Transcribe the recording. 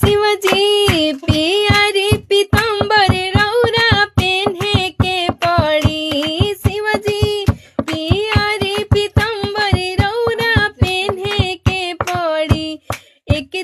शिवजी पियारी पीताम्बर रौरा पेन्हे के पड़ी। शिवजी पियारी पीताम्बर रौरा पेन्हे के पड़ी। एक